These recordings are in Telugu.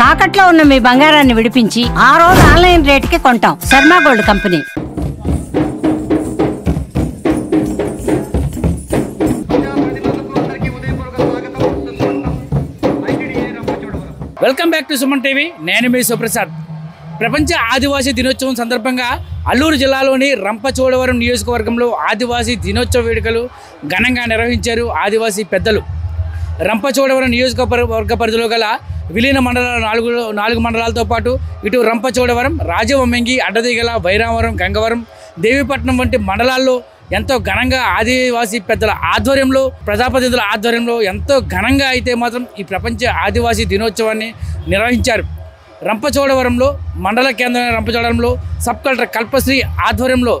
తాకట్లో ఉన్న మీ బంగారాన్ని విడిపించి ఆ రోజు ఆన్లైన్ రేటుకి కొంటాం. Sharma gold company. Welcome back to Suman TV. నేను మీ సుప్రసాద్. ప్రపంచ ఆదివాసీ దినోత్సవం సందర్భంగా అల్లూరు జిల్లాలోని రంపచోడవరం నియోజకవర్గంలో ఆదివాసీ దినోత్సవ వేడుకలు ఘనంగా నిర్వహించారు ఆదివాసీ పెద్దలు. రంపచోడవరం నియోజకవర్గ పరిధిలో గల విలీన మండలాల నాలుగు మండలాలతో పాటు ఇటు రంపచోడవరం, రాజవొమ్మెంగి, అడ్డదిగల, వైరావరం, గంగవరం, దేవీపట్నం వంటి మండలాల్లో ఎంతో ఘనంగా ఆదివాసీ పెద్దల ఆధ్వర్యంలో, ప్రజాప్రతినిధుల ఆధ్వర్యంలో ఎంతో ఘనంగా అయితే మాత్రం ఈ ప్రపంచ ఆదివాసీ దినోత్సవాన్ని నిర్వహించారు. రంపచోడవరంలో మండల కేంద్రమైన రంపచోడవరంలో సబ్ కలెక్టర్ కల్పశ్రీ ఆధ్వర్యంలో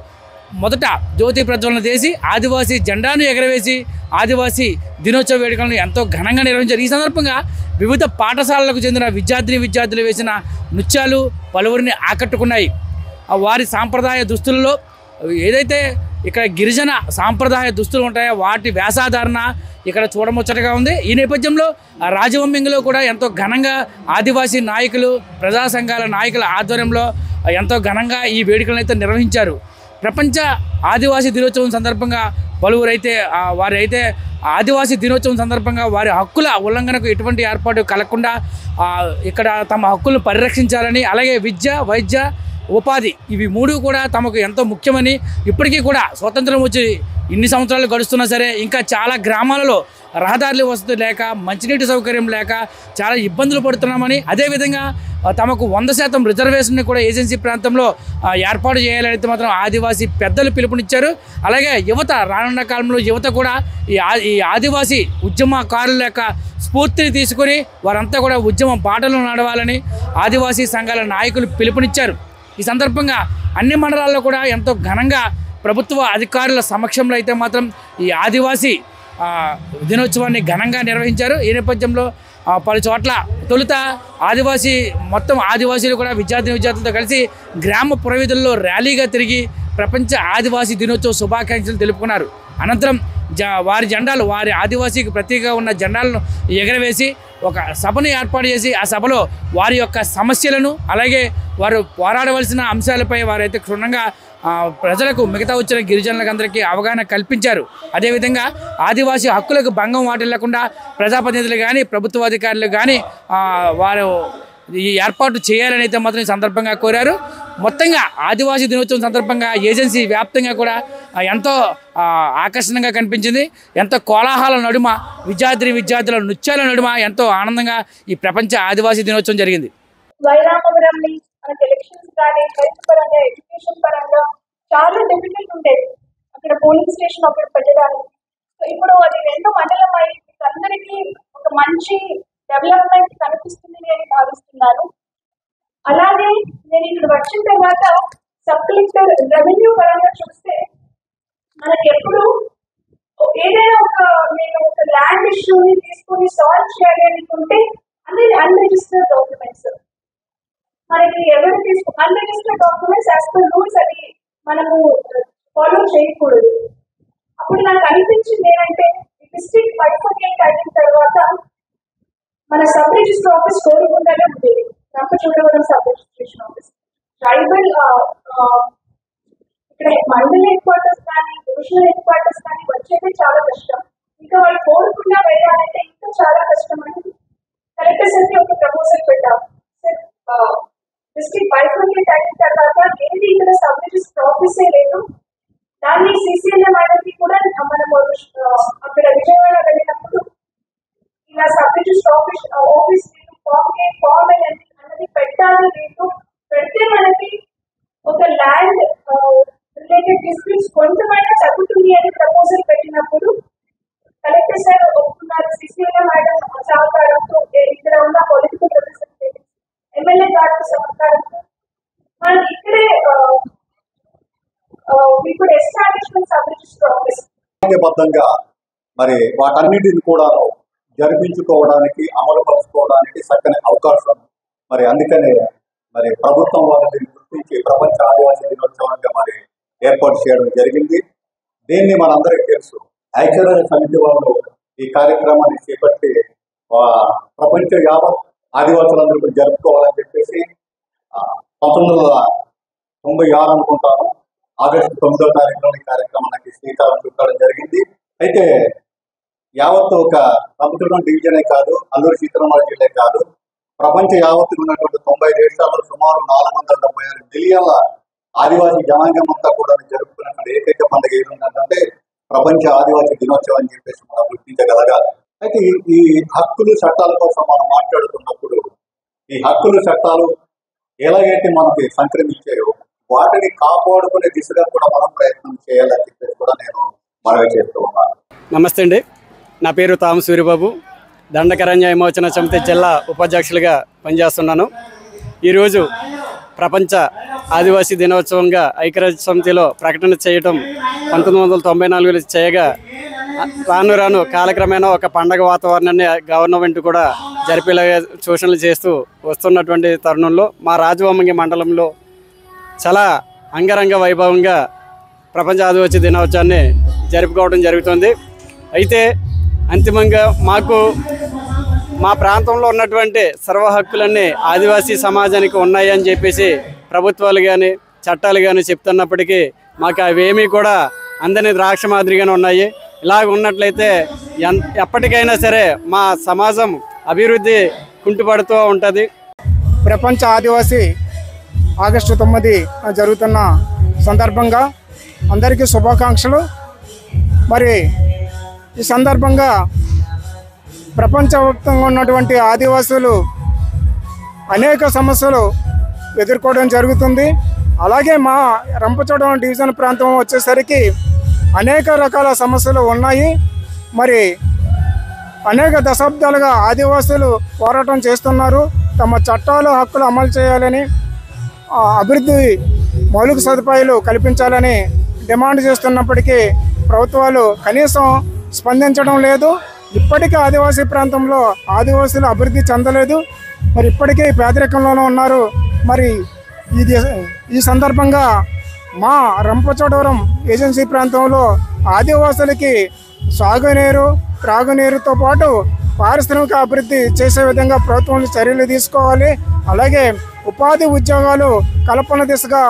మొదట జ్యోతి ప్రజ్వలన చేసి ఆదివాసీ జెండాను ఎగరవేసి ఆదివాసీ దినోత్సవ వేడుకలను ఎంతో ఘనంగా నిర్వహించారు. ఈ సందర్భంగా వివిధ పాఠశాలలకు చెందిన విద్యార్థులు వేసిన నృత్యాలు పలువురిని ఆకట్టుకున్నాయి. వారి సాంప్రదాయ దుస్తులలో ఏదైతే ఇక్కడ గిరిజన సాంప్రదాయ దుస్తులు ఉంటాయో వాటి వేషధారణ ఇక్కడ చూడముచ్చటగా ఉంది. ఈ నేపథ్యంలో రాజవొమ్మెంగిలో కూడా ఎంతో ఘనంగా ఆదివాసీ నాయకులు, ప్రజా సంఘాల నాయకుల ఆధ్వర్యంలో ఎంతో ఘనంగా ఈ వేడుకలను అయితే నిర్వహించారు. ప్రపంచ ఆదివాసీ దినోత్సవం సందర్భంగా పలువురైతే వారైతే ఆదివాసీ దినోత్సవం సందర్భంగా వారి హక్కుల ఉల్లంఘనకు ఎటువంటి ఏర్పాటు కలగకుండా ఇక్కడ తమ హక్కులను పరిరక్షించాలని, అలాగే విద్య, వైద్య, ఉపాధి ఇవి మూడు కూడా తమకు ఎంతో ముఖ్యమని, ఇప్పటికీ కూడా స్వతంత్రం వచ్చి ఇన్ని సంవత్సరాలు గడుస్తున్నా సరే ఇంకా చాలా గ్రామాలలో రహదారుల వసతి లేక, మంచినీటి సౌకర్యం లేక చాలా ఇబ్బందులు పడుతున్నామని, అదేవిధంగా తమకు 100% రిజర్వేషన్ని కూడా ఏజెన్సీ ప్రాంతంలో ఏర్పాటు చేయాలైతే మాత్రం ఆదివాసీ పెద్దలు పిలుపునిచ్చారు. అలాగే యువత రానున్న కాలంలో యువత కూడా ఈ ఆదివాసీ ఉద్యమకారుల యొక్క స్ఫూర్తిని తీసుకొని వారంతా కూడా ఉద్యమ బాటలు నడవాలని ఆదివాసీ సంఘాల నాయకులు పిలుపునిచ్చారు. ఈ సందర్భంగా అన్ని మండలాల్లో కూడా ఎంతో ఘనంగా ప్రభుత్వ అధికారుల సమక్షంలో అయితే మాత్రం ఈ ఆదివాసీ దినోత్సవాన్ని ఘనంగా నిర్వహించారు. ఈ నేపథ్యంలో పలు చోట్ల తొలుత మొత్తం ఆదివాసీలు కూడా విద్యార్థులతో కలిసి గ్రామ పురవీధుల్లో ర్యాలీగా తిరిగి ప్రపంచ ఆదివాసీ దినోత్సవ శుభాకాంక్షలు తెలుపుకున్నారు. అనంతరం వారి జెండాలు, వారి ఆదివాసీకి ప్రతీకగా ఉన్న జెండాలను ఎగరవేసి ఒక సభను ఏర్పాటు చేసి ఆ సభలో వారి యొక్క సమస్యలను, అలాగే వారు పోరాడవలసిన అంశాలపై వారైతే క్షుణ్ణంగా ప్రజలకు, మిగతా వచ్చిన గిరిజనులకు అందరికీ అవగాహన కల్పించారు. అదేవిధంగా ఆదివాసీ హక్కులకు భంగం వాటిల్లకుండా ప్రజాప్రతినిధులు కానీ, ప్రభుత్వ అధికారులు కానీ వారు ఈ ఏర్పాటు చేయాలని అయితే మాత్రం ఈ సందర్భంగా కోరారు. మొత్తంగా ఆదివాసీ దినోత్సవం సందర్భంగా ఏజెన్సీ వ్యాప్తంగా కూడా ఎంతో ఆకర్షణగా కనిపించింది. ఎంతో కోలాహల నడుమ, విద్యార్థుల నృత్యాల నడుమ ఎంతో ఆనందంగా ఈ ప్రపంచ ఆదివాసీ దినోత్సవం జరిగింది. వైరామపురంని మనకి ఎలక్షన్స్ కానీ, హెల్త్ పరంగా, ఎడ్యుకేషన్ పరంగా చాలా డిఫికల్ట్ ఉండేది అక్కడ పోలింగ్ స్టేషన్ ఒకటి పెట్టడానికి. ఇప్పుడు అది 2 మండలం అయి అందరికీ ఒక మంచి డెవలప్మెంట్ కనిపిస్తుంది అని భావిస్తున్నాను. అలాగే నేను ఇక్కడ వచ్చిన తర్వాత సబ్ కలెక్టర్ రెవెన్యూ పరంగా చూస్తే మనకి ఎప్పుడు ఏదైనా నేను ఒక ల్యాండ్ ఇష్యూని తీసుకొని సాల్వ్ చేయాలి అనుకుంటే అన్ని అన్రిజిస్టర్డ్ డాక్యుమెంట్స్ మనకి ఎవరు unregistered documents as per rules అది మనము ఫాలో చేయకూడదు. అప్పుడు నాకు అనిపించింది ఏంటంటే డిస్ట్రిక్ట్ బైఫర్కేట్ అయిన తర్వాత మన సబ్ రిజిస్టర్ ఆఫీస్ కోరుకుండానే ఉండేది. Rampachodavaram sub registration office tribal ఇక్కడ మండల్ హెడ్ క్వార్టర్స్ కానీ, డివిజనల్ హెడ్ క్వార్టర్స్ కానీ వచ్చేది చాలా కష్టం. ఇంకా వాళ్ళు కోరుకున్నా వెళ్ళాలంటే ఇంకా చాలా కష్టం అని కలెక్టర్ సార్కి ఒక ప్రపోజల్ పెట్టాం. డిస్ట్రిక్ట్ బైఫర్కేట్ అయిన తర్వాత ఏది ఇక్కడ సబ్ రిజిస్టర్ ఆఫీసే లేదు, దాన్ని సిసిఎల్ఏ వాళ్ళకి కూడా మనము అక్కడ విజయవాడ వెళ్ళినప్పుడు ఇలా సబ్ రిజిస్టర్ ఆఫీస్ లేదు, ఫామ్ అన్నది పెట్టాలి లేదు, పెడితే మనకి ఒక ల్యాండ్ రిలేటెడ్ డిస్ప్యూట్స్ కొంతమైనా తగ్గుతుంది అని ప్రపోజల్ పెట్టినప్పుడు కలెక్టర్ సార్ ఒప్పుకున్నారు. సిసిఎల్ఏ మేడం సహకారంతో, ఇక్కడ ఉన్న పొలిటికల్ రిప్రజెంటేటివ్స్, ఎమ్మెల్యే గారి సహకారంతో మనం ఇక్కడే ఇప్పుడు ఎస్టాబ్లిష్మెంట్ సబ్ రిజిస్టర్ ఆఫీస్ బద్దంగా మరి వాటన్నిటిని కూడా జరిపించుకోవడానికి, అమలు పరుచుకోవడానికి చక్కని అవకాశం మరి అందుకనే మరి ప్రభుత్వం వాళ్ళని గుర్తించి ప్రపంచ ఆదివాసీ దినోత్సవంగా మరి ఏర్పాటు చేయడం జరిగింది. దీన్ని మనందరికీ తెలుసు. ఐక్యరాజ్య సమితి వాళ్ళు ఈ కార్యక్రమాన్ని చేపట్టి ప్రపంచ యావత్ ఆదివాసులందరూ కూడా జరుపుకోవాలని చెప్పేసి 1996 అనుకుంటాను ఆగస్టు 9వ తారీఖులో ఈ కార్యక్రమానికి శ్రీకారం చుట్టడం జరిగింది. అయితే యావత్తు ఒక రంపచోడవరం డివిజనే కాదు, అల్లూరు సీతారామరాజు జిల్లా కాదు, ప్రపంచ యావత్తు ఉన్నటువంటి 90 దేశాల్లో సుమారు 476 మిలియన్ల ఆదివాసీ జనాంగం అంతా కూడా జరుపుకున్నటువంటి ఏకైక పండుగ ఏదంటే ప్రపంచ ఆదివాసీ దినోత్సవం అని చెప్పేసి మనం గుర్తించగలగాలి. అయితే ఈ హక్కులు చట్టాల కోసం మనం మాట్లాడుతున్నప్పుడు ఈ హక్కులు చట్టాలు ఎలాగైతే మనకి సంక్రమించాయో వాటిని కాపాడుకునే దిశగా కూడా మనం ప్రయత్నం చేయాలని చెప్పేసి కూడా నేను మనవి చేస్తూ ఉన్నాను. నమస్తే అండి, నా పేరు తాము సూర్యబాబు, దండకరణ్య విమోచన సమితి జిల్లా ఉపాధ్యక్షులుగా పనిచేస్తున్నాను. ఈరోజు ప్రపంచ ఆదివాసీ దినోత్సవంగా ఐక్యరాజ్య సమితిలో ప్రకటన చేయటం 1994లో చేయగా రాను రాను కాలక్రమేణా ఒక పండగ వాతావరణాన్ని గవర్నమెంట్ కూడా జరిపేలాగా సూచనలు చేస్తూ వస్తున్నటువంటి తరుణంలో మా రాజవొమ్మంగి మండలంలో చాలా అంగరంగ వైభవంగా ప్రపంచ ఆదివాసీ దినోత్సవాన్ని జరుపుకోవడం జరుగుతుంది. అయితే అంతిమంగా మా ప్రాంతంలో ఉన్నటువంటి సర్వ హక్కులన్నీ ఆదివాసీ సమాజానికి ఉన్నాయి అని చెప్పేసి ప్రభుత్వాలు కానీ చట్టాలు కానీ చెప్తున్నప్పటికీ మాకు అవేమీ కూడా అందని ద్రాక్ష మాదిరిగానే ఉన్నాయి. ఇలాగ ఉన్నట్లయితే ఎప్పటికైనా సరే మా సమాజం అభివృద్ధి కుంటుపడుతూ ఉంటుంది. ప్రపంచ ఆదివాసీ ఆగస్టు 9 జరుగుతున్న సందర్భంగా అందరికీ శుభాకాంక్షలు. మరి ఈ సందర్భంగా ప్రపంచవ్యాప్తంగా ఉన్నటువంటి ఆదివాసులు అనేక సమస్యలు ఎదుర్కోవడం జరుగుతుంది. అలాగే మా రంపచోడవరం డివిజన్ ప్రాంతం వచ్చేసరికి అనేక రకాల సమస్యలు ఉన్నాయి. మరి అనేక దశాబ్దాలుగా ఆదివాసులు పోరాటం చేస్తున్నారు. తమ చట్టాలు హక్కులు అమలు చేయాలని, అభివృద్ధి మౌలిక సదుపాయాలు కల్పించాలని డిమాండ్ చేస్తున్నప్పటికీ ప్రభుత్వాలు కనీసం స్పందించడం లేదు. ఇప్పటికీ ఆదివాసీ ప్రాంతంలో ఆదివాసులు అభివృద్ధి చెందలేదు. మరి ఇప్పటికీ పేదరికంలోనూ ఉన్నారు. మరి ఈ సందర్భంగా మా రంపచోడవరం ఏజెన్సీ ప్రాంతంలో ఆదివాసులకి సాగునీరు, త్రాగునీరుతో పాటు పారిశ్రామిక అభివృద్ధి చేసే విధంగా ప్రభుత్వం చర్యలు తీసుకోవాలి. అలాగే ఉపాధి ఉద్యోగాలు కల్పన దిశగా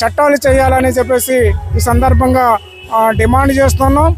చట్టాలు చేయాలని చెప్పేసి ఈ సందర్భంగా డిమాండ్ చేస్తున్నాం.